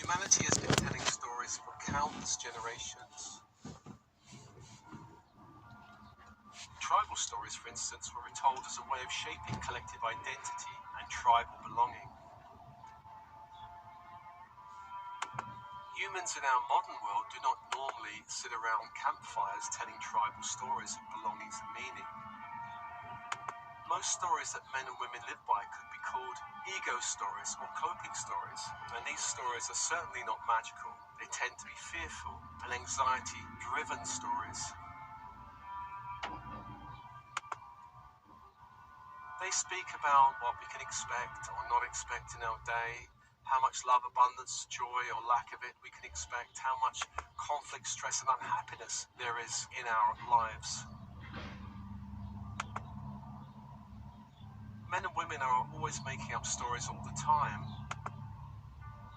Humanity has been telling stories for countless generations. Tribal stories, for instance, were retold as a way of shaping collective identity and tribal belonging. Humans in our modern world do not normally sit around campfires telling tribal stories of belongings and meaning. Most stories that men and women live by could be called ego stories or coping stories, and these stories are certainly not magical. They tend to be fearful and anxiety-driven stories. They speak about what we can expect or not expect in our day, how much love, abundance, joy, or lack of it we can expect, how much conflict, stress, and unhappiness there is in our lives. Men and women are always making up stories all the time.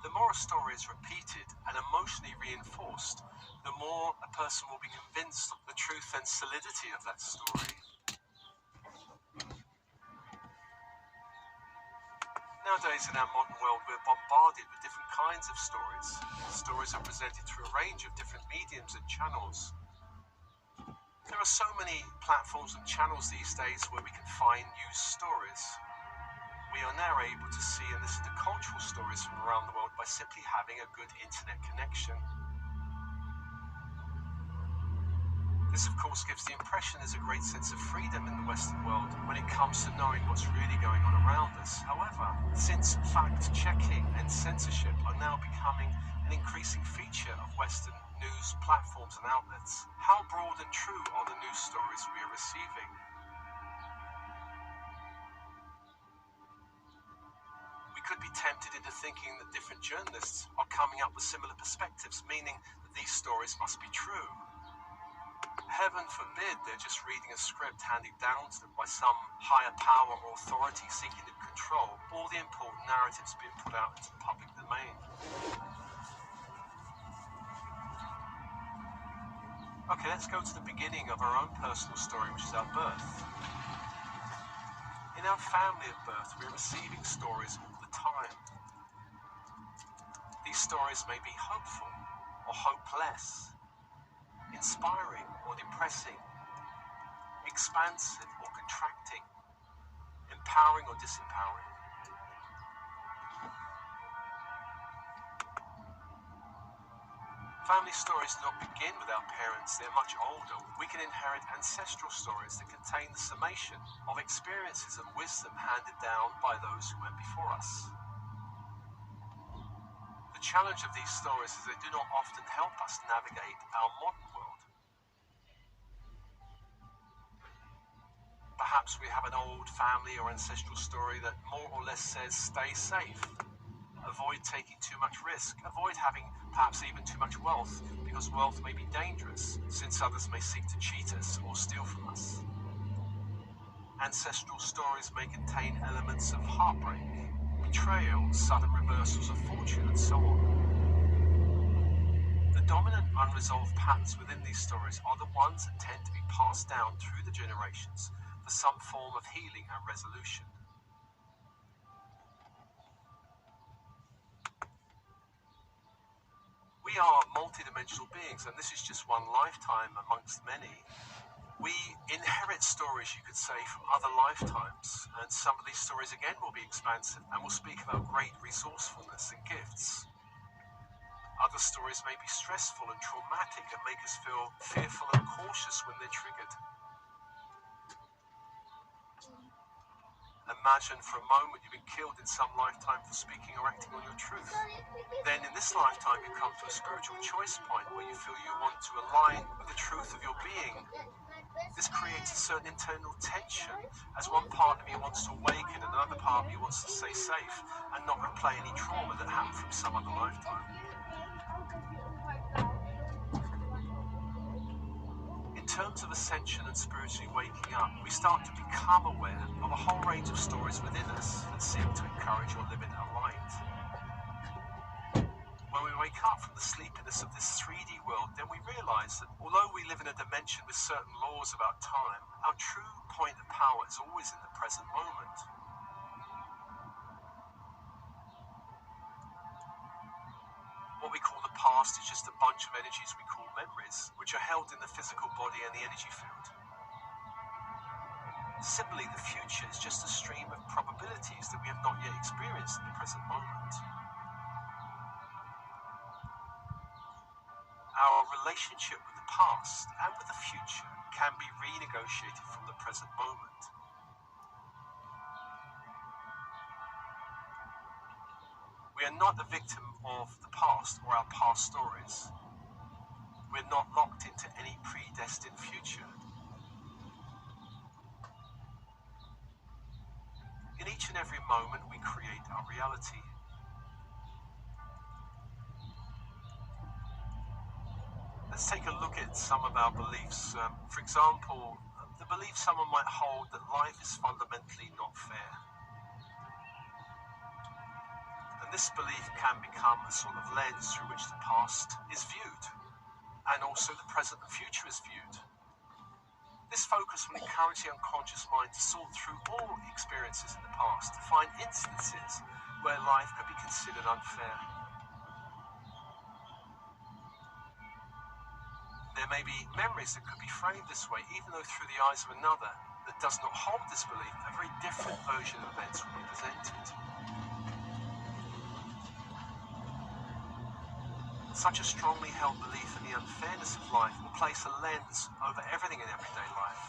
The more a story is repeated and emotionally reinforced, the more a person will be convinced of the truth and solidity of that story. Nowadays, in our modern world, we're bombarded with different kinds of stories. Stories are presented through a range of different mediums and channels. There are so many platforms and channels these days where we can find news stories. We are now able to see and listen to cultural stories from around the world by simply having a good internet connection. This, of course, gives the impression there's a great sense of freedom in the Western world when it comes to knowing what's really going on around us. However, since fact-checking and censorship are now becoming an increasing feature of Western news platforms and outlets, how broad and true are the news stories we are receiving? We could be tempted into thinking that different journalists are coming up with similar perspectives, meaning that these stories must be true. Heaven forbid they're just reading a script handed down to them by some higher power or authority seeking to control all the important narratives being put out into the public domain. Okay, let's go to the beginning of our own personal story, which is our birth. In our family at birth, we're receiving stories all the time. These stories may be hopeful or hopeless, inspiring or depressing, expansive or contracting, empowering or disempowering. Family stories do not begin with our parents, they're much older. We can inherit ancestral stories that contain the summation of experiences and wisdom handed down by those who went before us. The challenge of these stories is they do not often help us navigate our modern world. Perhaps we have an old family or ancestral story that more or less says stay safe, avoid taking too much risk, avoid having perhaps even too much wealth, because wealth may be dangerous since others may seek to cheat us or steal from us. Ancestral stories may contain elements of heartbreak, betrayal, sudden reversals of fortune, and so on. The dominant unresolved patterns within these stories are the ones that tend to be passed down through the generations for some form of healing and resolution. We are multidimensional beings, and this is just one lifetime amongst many. We inherit stories, you could say, from other lifetimes, and some of these stories again will be expansive and will speak about great resourcefulness and gifts. Other stories may be stressful and traumatic and make us feel fearful and cautious when they're triggered. Imagine for a moment you've been killed in some lifetime for speaking or acting on your truth. Then in this lifetime you come to a spiritual choice point where you feel you want to align with the truth of your being. This creates a certain internal tension as one part of you wants to awaken and another part of you wants to stay safe and not replay any trauma that happened from some other lifetime. In terms of ascension and spiritually waking up, we start to become aware of a whole range of stories within us that seek to encourage or limit our light. When we wake up from the sleepiness of this 3D world, then we realize that although we live in a dimension with certain laws about time, our true point of power is always in the present moment. we call the past is just a bunch of energies we call memories, which are held in the physical body and the energy field. Similarly, the future is just a stream of probabilities that we have not yet experienced in the present moment. Our relationship with the past and with the future can be renegotiated from the present moment. We are not a victim of the past or our past stories. We're not locked into any predestined future. In each and every moment, we create our reality. Let's take a look at some of our beliefs. For example, the belief someone might hold that life is fundamentally not fair. And this belief can become a sort of lens through which the past is viewed, and also the present and future is viewed. This focus will encourage the unconscious mind to sort through all experiences in the past to find instances where life could be considered unfair. There may be memories that could be framed this way, even though through the eyes of another that does not hold this belief, a very different version of events will be presented. Such a strongly held belief in the unfairness of life will place a lens over everything in everyday life.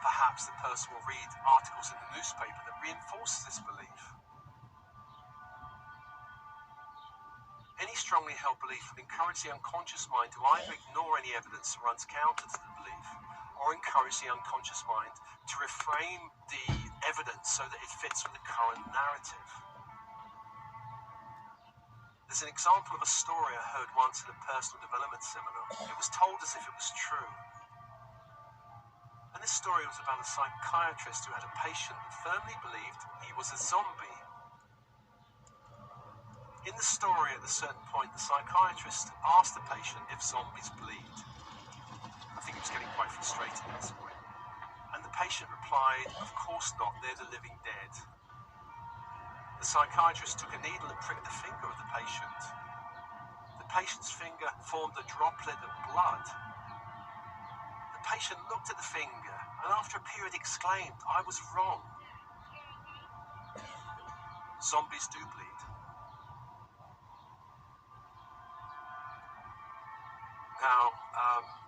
Perhaps the person will read articles in the newspaper that reinforce this belief. Any strongly held belief will encourage the unconscious mind to either ignore any evidence that runs counter to the belief, or encourage the unconscious mind to reframe the evidence so that it fits with the current narrative. There's an example of a story I heard once at a personal development seminar. It was told as if it was true. And this story was about a psychiatrist who had a patient that firmly believed he was a zombie. In the story, at a certain point, the psychiatrist asked the patient if zombies bleed. I think he was getting quite frustrated at this point. And the patient replied, "Of course not, they're the living dead." The psychiatrist took a needle and pricked the finger of the patient. The patient's finger formed a droplet of blood. The patient looked at the finger and after a period exclaimed, "I was wrong. Zombies do bleed." Now,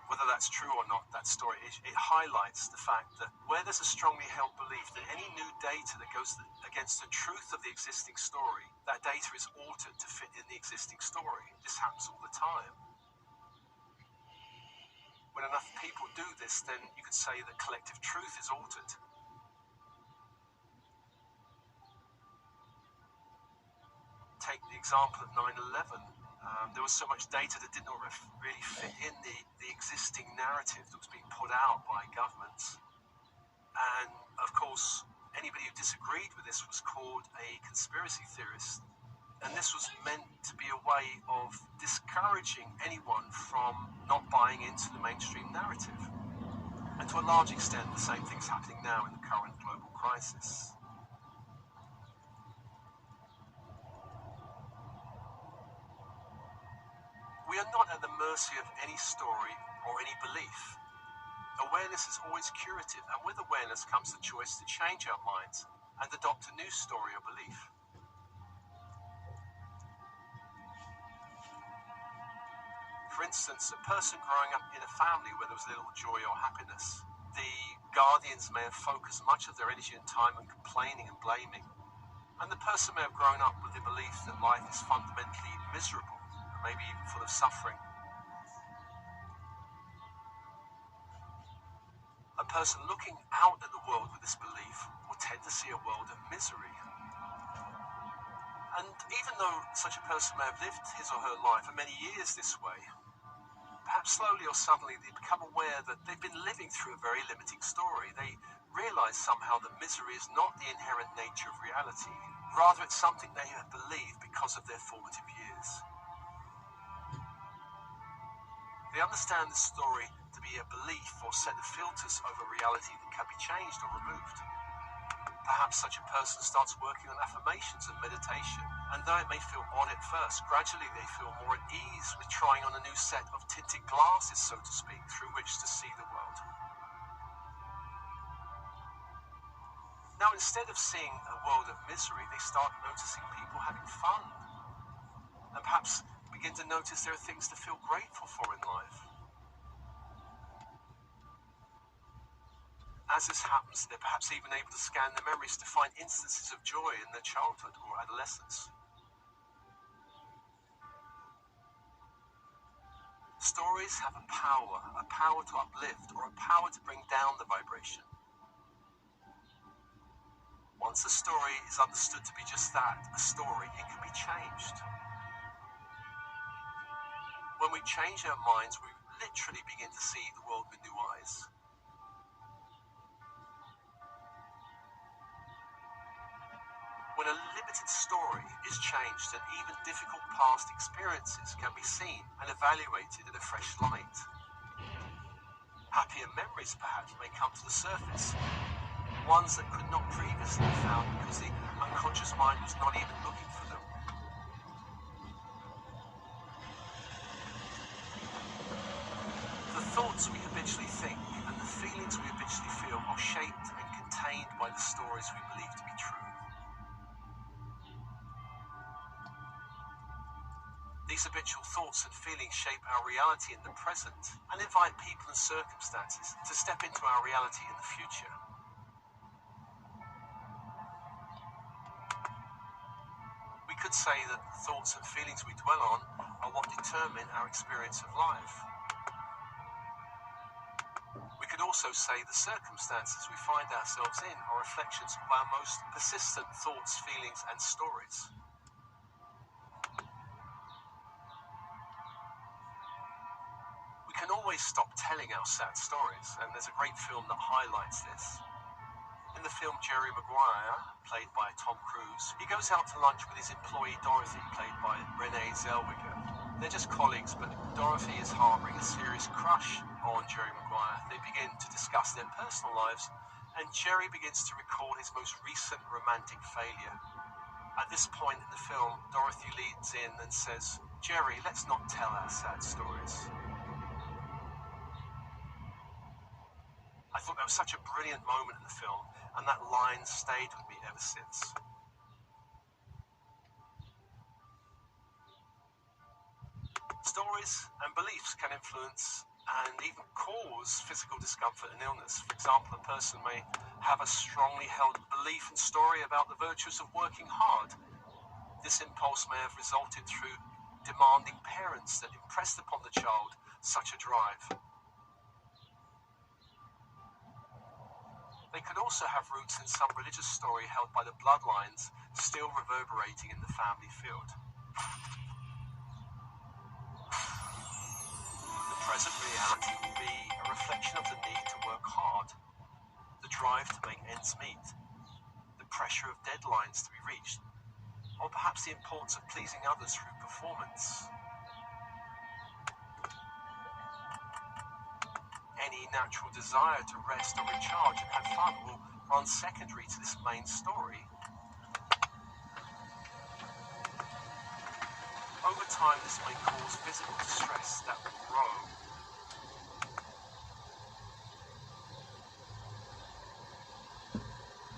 whether that's true or not, that story, it highlights the fact that where there's a strongly held belief that any new data that goes against the truth of the existing story, that data is altered to fit in the existing story. This happens all the time. When enough people do this, then you could say that collective truth is altered. Take the example of 9/11. There was so much data that did not really fit in the existing narrative that was being put out by governments. And, of course, anybody who disagreed with this was called a conspiracy theorist. And this was meant to be a way of discouraging anyone from not buying into the mainstream narrative. And to a large extent, the same thing's happening now in the current global crisis. We are not at the mercy of any story or any belief. Awareness is always curative, and with awareness comes the choice to change our minds and adopt a new story or belief. For instance, a person growing up in a family where there was little joy or happiness, the guardians may have focused much of their energy and time on complaining and blaming, and the person may have grown up with the belief that life is fundamentally miserable, maybe even full of suffering. A person looking out at the world with this belief will tend to see a world of misery. And even though such a person may have lived his or her life for many years this way, perhaps slowly or suddenly they become aware that they've been living through a very limiting story. They realize somehow that misery is not the inherent nature of reality. Rather, it's something they have believed because of their formative years. They understand the story to be a belief or set of filters over reality that can be changed or removed. Perhaps such a person starts working on affirmations and meditation And though it may feel odd at first, gradually they feel more at ease with trying on a new set of tinted glasses, so to speak, through which to see the world. Now, instead of seeing a world of misery, they start noticing people having fun, and perhaps begin to notice there are things to feel grateful for in life. As this happens, they're perhaps even able to scan their memories to find instances of joy in their childhood or adolescence. Stories have a power to uplift or a power to bring down the vibration. Once a story is understood to be just that, a story, it can be changed. When we change our minds, we literally begin to see the world with new eyes. When a limited story is changed, and even difficult past experiences can be seen and evaluated in a fresh light. Happier memories perhaps may come to the surface, ones that could not previously be found because the unconscious mind was not even looking for them. The thoughts we habitually think and the feelings we habitually feel are shaped and contained by the stories we believe to be true. These habitual thoughts and feelings shape our reality in the present and invite people and circumstances to step into our reality in the future. We could say that the thoughts and feelings we dwell on are what determine our experience of life. We could also say the circumstances we find ourselves in are reflections of our most persistent thoughts, feelings, and stories. We can always stop telling our sad stories, and there's a great film that highlights this. In the film Jerry Maguire, played by Tom Cruise, he goes out to lunch with his employee Dorothy, played by Renee Zellweger. They're just colleagues, but Dorothy is harboring a serious crush on Jerry Maguire. They begin to discuss their personal lives, and Jerry begins to recall his most recent romantic failure. At this point in the film, Dorothy leads in and says, "Jerry, let's not tell our sad stories." I thought that was such a brilliant moment in the film, and that line stayed with me ever since. Stories and beliefs can influence and even cause physical discomfort and illness. For example, a person may have a strongly held belief and story about the virtues of working hard. This impulse may have resulted through demanding parents that impressed upon the child such a drive. They could also have roots in some religious story held by the bloodlines still reverberating in the family field. The present reality will be a reflection of the need to work hard, the drive to make ends meet, the pressure of deadlines to be reached, or perhaps the importance of pleasing others through performance. Any natural desire to rest or recharge and have fun will run secondary to this main story. Over time, this may cause physical distress that will grow.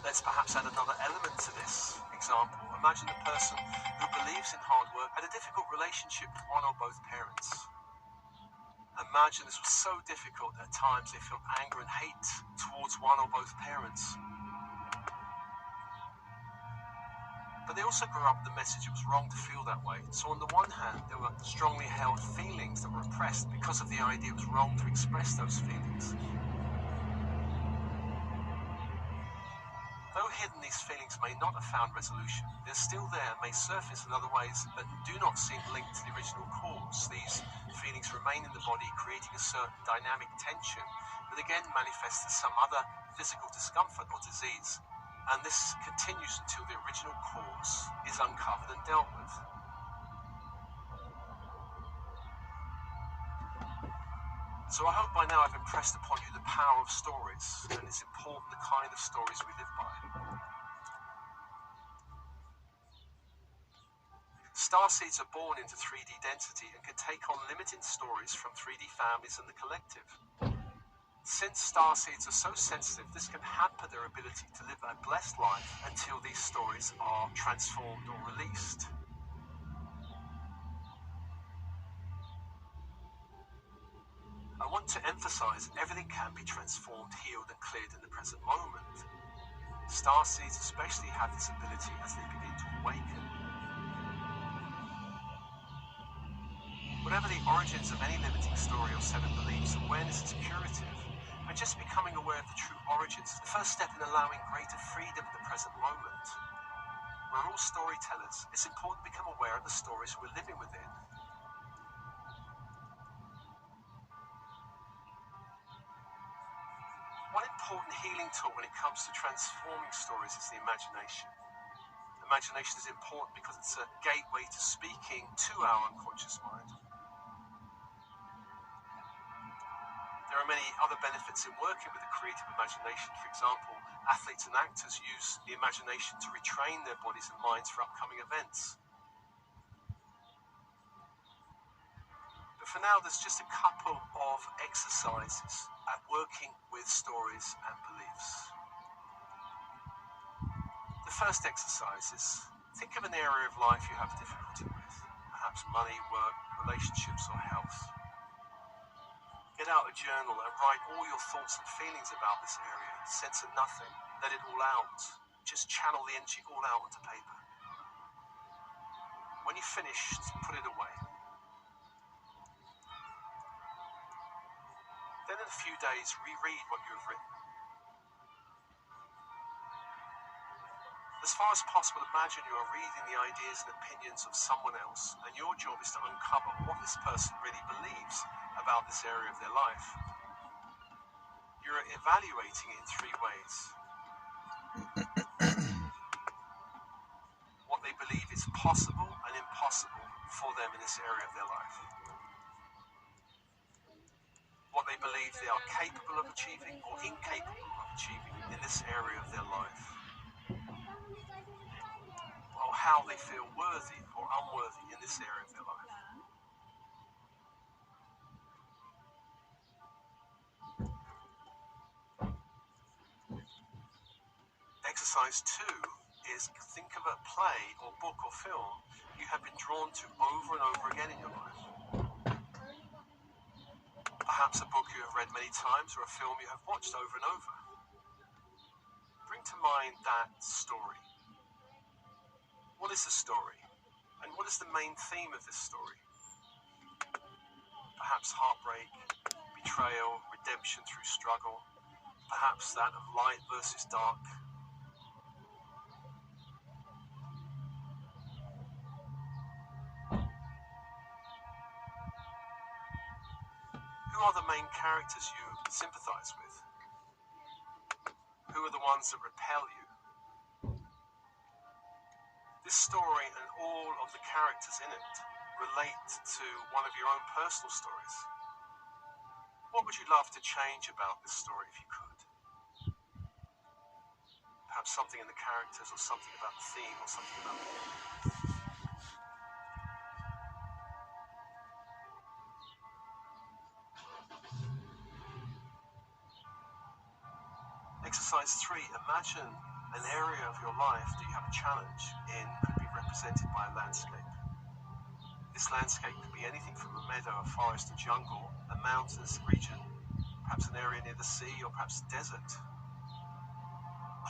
Let's perhaps add another element to this example. Imagine a person who believes in hard work had a difficult relationship with one or both parents. Imagine this was so difficult that at times they felt anger and hate towards one or both parents. But they also grew up with the message it was wrong to feel that way. So on the one hand, there were strongly held feelings that were repressed because of the idea it was wrong to express those feelings. Though hidden, these feelings may not have found resolution. They're still there and may surface in other ways that do not seem linked to the original cause. These feelings remain in the body, creating a certain dynamic tension that again manifests as some other physical discomfort or disease. And this continues until the original cause is uncovered and dealt with. So I hope by now I've impressed upon you the power of stories, and it's important the kind of stories we live by. Starseeds are born into 3D density and can take on limiting stories from 3D families and the collective. Since starseeds are so sensitive, this can hamper their ability to live a blessed life until these stories are transformed or released. I want to emphasize everything can be transformed, healed, and cleared in the present moment. Starseeds especially have this ability as they begin to awaken. Whatever the origins of any limiting story or set of beliefs, awareness is curative. And just becoming aware of the true origins is the first step in allowing greater freedom in the present moment. We're all storytellers. It's important to become aware of the stories we're living within. One important healing tool when it comes to transforming stories is the imagination. Imagination is important because it's a gateway to speaking to our unconscious mind. There are many other benefits in working with the creative imagination. For example, athletes and actors use the imagination to retrain their bodies and minds for upcoming events. But for now, there's just a couple of exercises at working with stories and beliefs. The first exercise is, think of an area of life you have difficulty with, perhaps money, work, relationships, or health. Get out a journal and write all your thoughts and feelings about this area. Censor nothing. Let it all out. Just channel the energy all out onto paper. When you've finished, put it away. Then in a few days, reread what you have written. As far as possible, imagine you are reading the ideas and opinions of someone else, and your job is to uncover what this person really believes about this area of their life. You're evaluating it in three ways. What they believe is possible and impossible for them in this area of their life. What they believe they are capable of achieving or incapable of achieving in this area of their life. Or how they feel worthy or unworthy in this area of their life. Exercise 2 is think of a play or book or film you have been drawn to over and over again in your life. Perhaps a book you have read many times or a film you have watched over and over. Bring to mind that story. What is the story? And what is the main theme of this story? Perhaps heartbreak, betrayal, redemption through struggle. Perhaps that of light versus dark. Who are the main characters you sympathize with? Who are the ones that repel you? This story and all of the characters in it relate to one of your own personal stories. What would you love to change about this story if you could? Perhaps something in the characters or something about the theme or something about the game. Exercise 3. Imagine an area of your life that you have a challenge in could be represented by a landscape. This landscape could be anything from a meadow, a forest, a jungle, a mountainous region, perhaps an area near the sea, or perhaps a desert.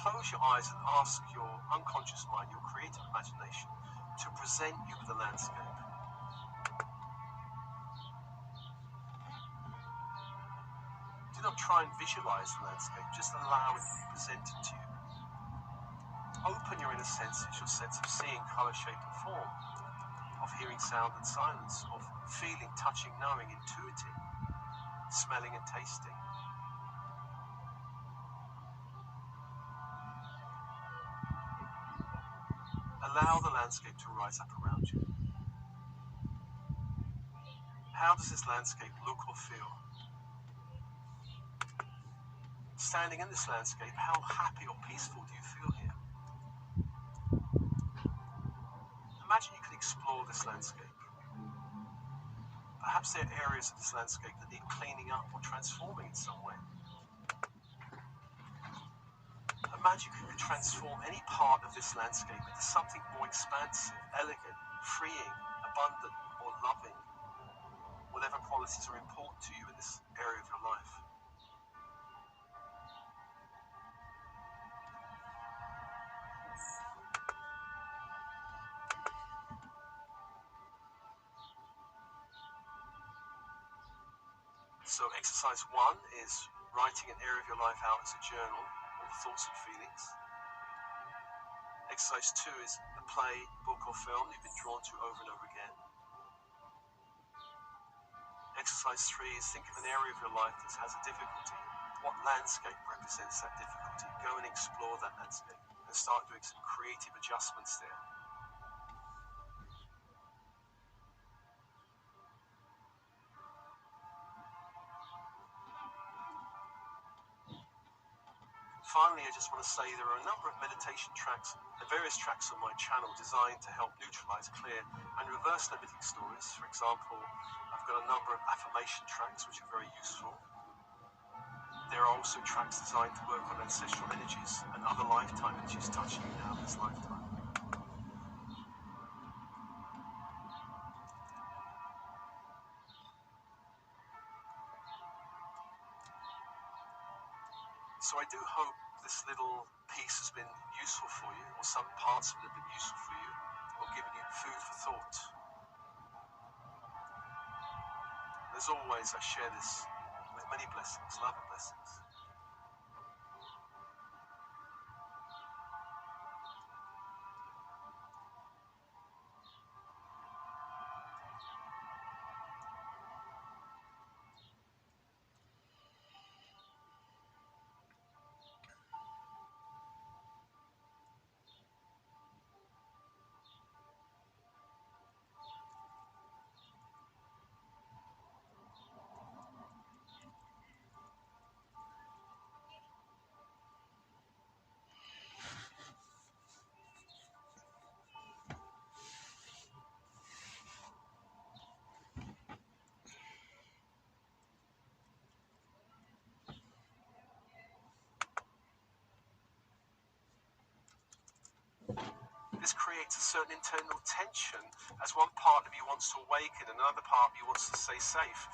Close your eyes and ask your unconscious mind, your creative imagination, to present you with a landscape. Do not try and visualize the landscape, just allow it to be presented to you. Open your inner senses, your sense of seeing, color, shape, and form, of hearing sound and silence, of feeling, touching, knowing, intuiting, smelling and tasting. Allow the landscape to rise up around you. How does this landscape look or feel? Standing in this landscape, how happy or peaceful do you feel here? Imagine you could explore this this landscape. Perhaps there are areas of this landscape that need cleaning up or transforming in some way. Imagine you could transform any part of this landscape into something more expansive, elegant, freeing, abundant, or loving. Whatever qualities are important to you in this area of your life. So exercise 1 is writing an area of your life out as a journal, all the thoughts and feelings. Exercise 2 is a play, book or film you've been drawn to over and over again. Exercise 3 is think of an area of your life that has a difficulty. What landscape represents that difficulty? Go and explore that landscape and start doing some creative adjustments there. Finally, I just want to say there are a number of meditation tracks and various tracks on my channel designed to help neutralize, clear, and reverse limiting stories. For example, I've got a number of affirmation tracks which are very useful. There are also tracks designed to work on ancestral energies and other lifetime energies touching you now in this lifetime. So I do hope this little piece has been useful for you, or some parts of it have been useful for you, or given you food for thought. As always, I share this with many blessings, love and blessings. This creates a certain internal tension as one part of you wants to awaken and another part of you wants to stay safe.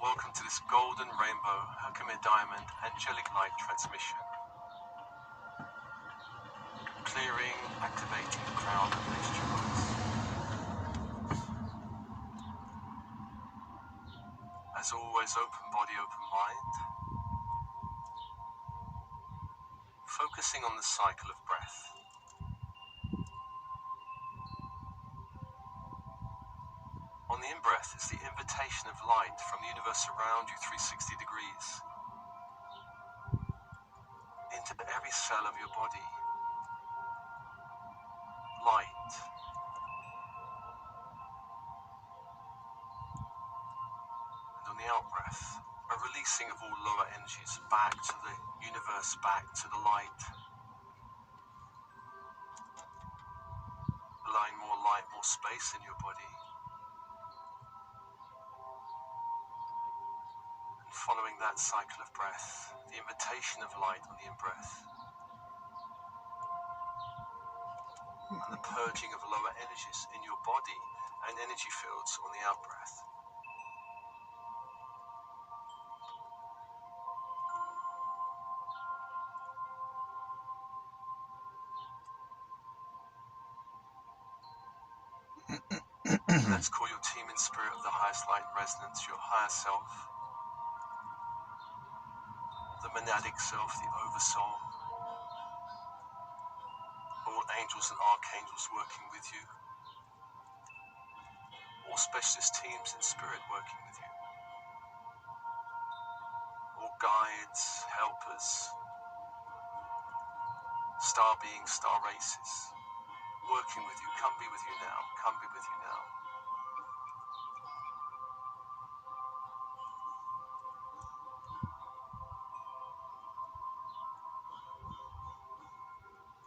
Welcome to this golden rainbow Herkimer diamond angelic light transmission. Clearing, activating the crown and base chakras. As always, open body, open mind. Focusing on the cycle of breath. On the in-breath is the invitation of light from the universe around you 360 degrees into every cell of your body. Light. And on the out-breath, a releasing of all lower energies back to the universe, back to the light. Allowing more light, more space in your body. Following that cycle of breath, the invitation of light on the in-breath, and the purging of lower energies in your body and energy fields on the out-breath. Let's call your team in spirit of the highest light and resonance, your higher self, the monadic self, the oversoul, all angels and archangels working with you, or specialist teams in spirit working with you, or guides, helpers, star beings, star races, working with you. Come be with you now. Come be with you now.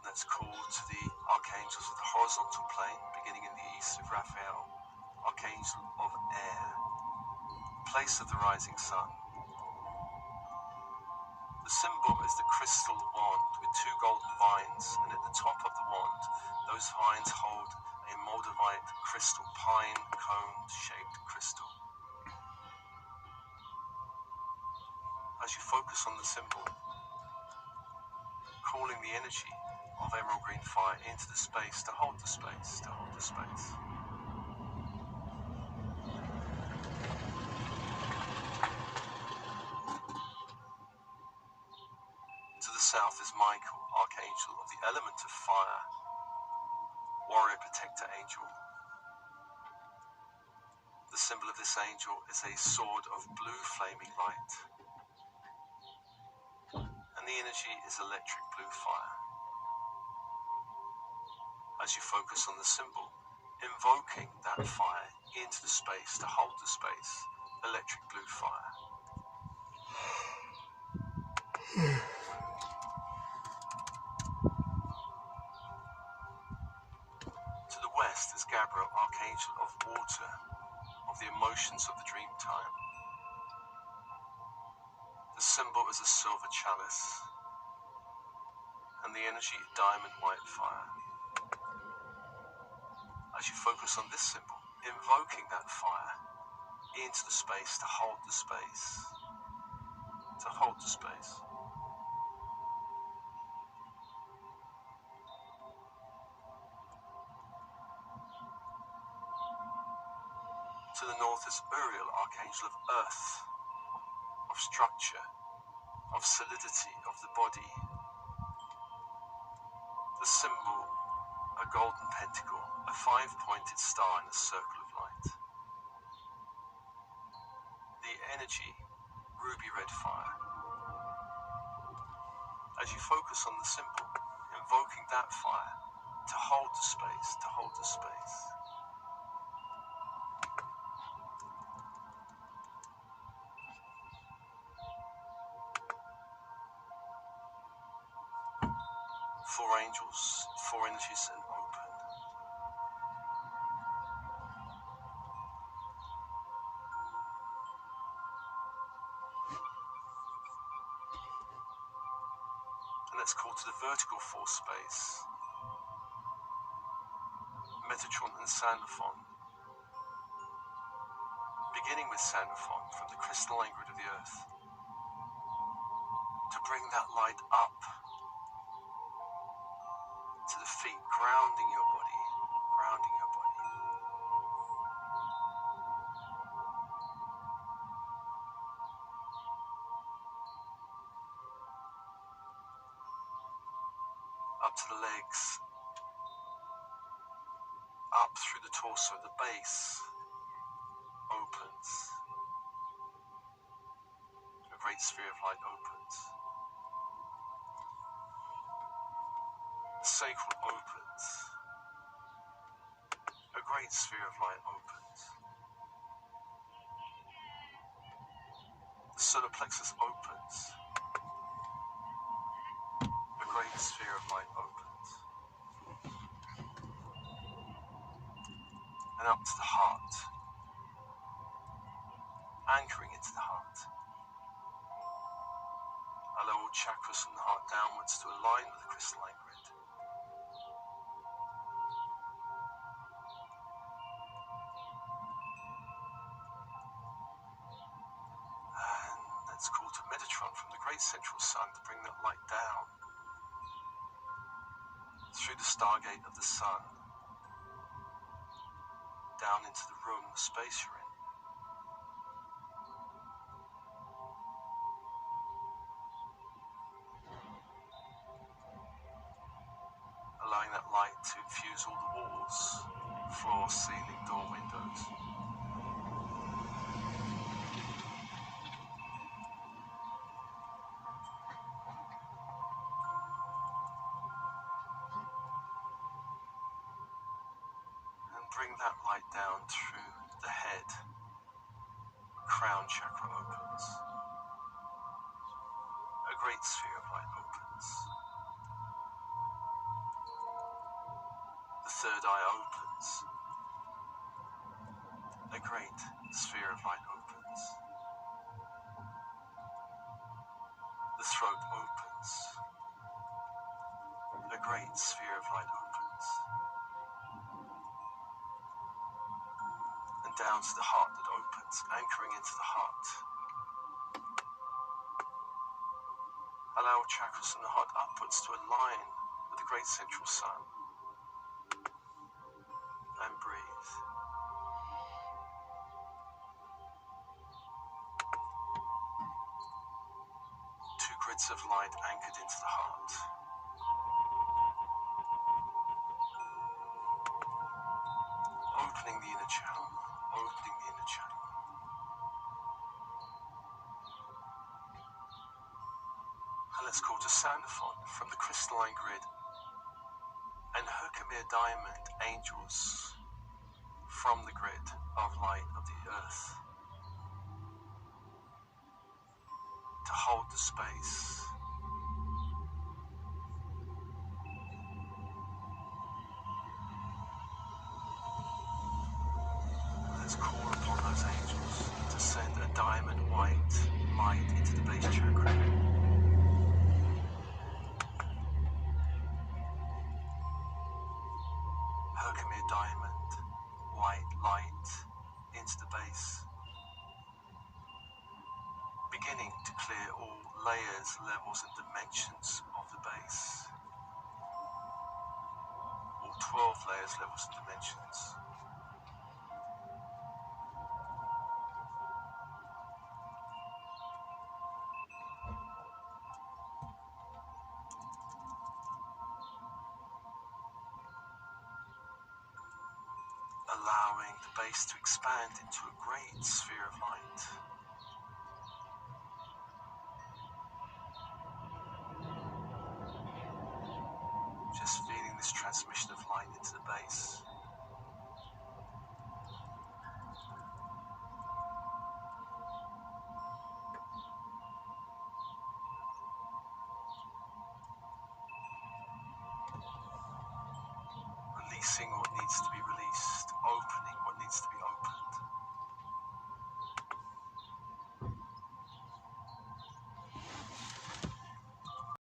Let's call to the archangels of the horizontal plane, beginning in the east of Raphael, archangel of air, place of the rising sun. The symbol is the crystal wand with two golden vines, and at the top of the wand, those vines hold a moldavite crystal, pine cone-shaped crystal. As you focus on the symbol, calling the energy of emerald green fire into the space to hold the space, to hold the space. To the south is Michael, archangel of the element of fire, warrior protector angel. The symbol of this angel is a sword of blue flaming light, and the energy is electric blue fire. As you focus on the symbol, invoking that fire into the space to hold the space, electric blue fire. To the west is Gabriel, archangel of water, of the emotions of the dream time. The symbol is a silver chalice, and the energy diamond white fire. As you focus on this symbol, invoking that fire into the space to hold the space, to hold the space. To the north is Uriel, archangel of earth, of structure, of solidity of the body. The symbol, a golden pentacle, a five-pointed star in a circle of light. The energy, ruby red fire. As you focus on the symbol, invoking that fire to hold the space, to hold the space. Four angels, four energies, and open. And let's call to the vertical force space, Metatron and Sandalphon. Beginning with Sandalphon from the crystalline grid of the earth, to bring that light up to the feet, grounding your body, grounding your body. Up to the legs, up through the torso, the base opens. A great sphere of light opens. The sacral opens. A great sphere of light opens. The solar plexus opens. A great sphere of light opens. And up to the heart, anchoring into the heart. Allow all chakras from the heart downwards to align with the crystalline grid. And let's call to Metatron from the great central sun to bring that light down through the stargate of the sun, down into the room, the space you're in. Allowing that light to infuse all the walls, floor, ceiling, door, windows. And bring that light down through the head. Crown chakra opens. A great sphere of light opens. The third eye opens. A great sphere of light opens. The throat opens. A great sphere of light opens. And down to the heart that opens, anchoring into the heart. Allow chakras from the heart upwards to align with the great central sun. And breathe. Two grids of light anchored into the heart. Opening the inner channel. Opening the inner channel. And let's call to Sandalphon from the crystalline grid. And Herkimer diamond angels from the grid of light of the earth. To hold the space. Let's call upon those angels to send a diamond white light into the base chakra. Herkimer diamond white light into the base. Beginning to clear all layers, levels and dimensions of the base. All 12 layers, levels and dimensions. Allowing the base to expand into a great sphere of light. Just feeling this transmission of light into the base. Releasing what needs to be released.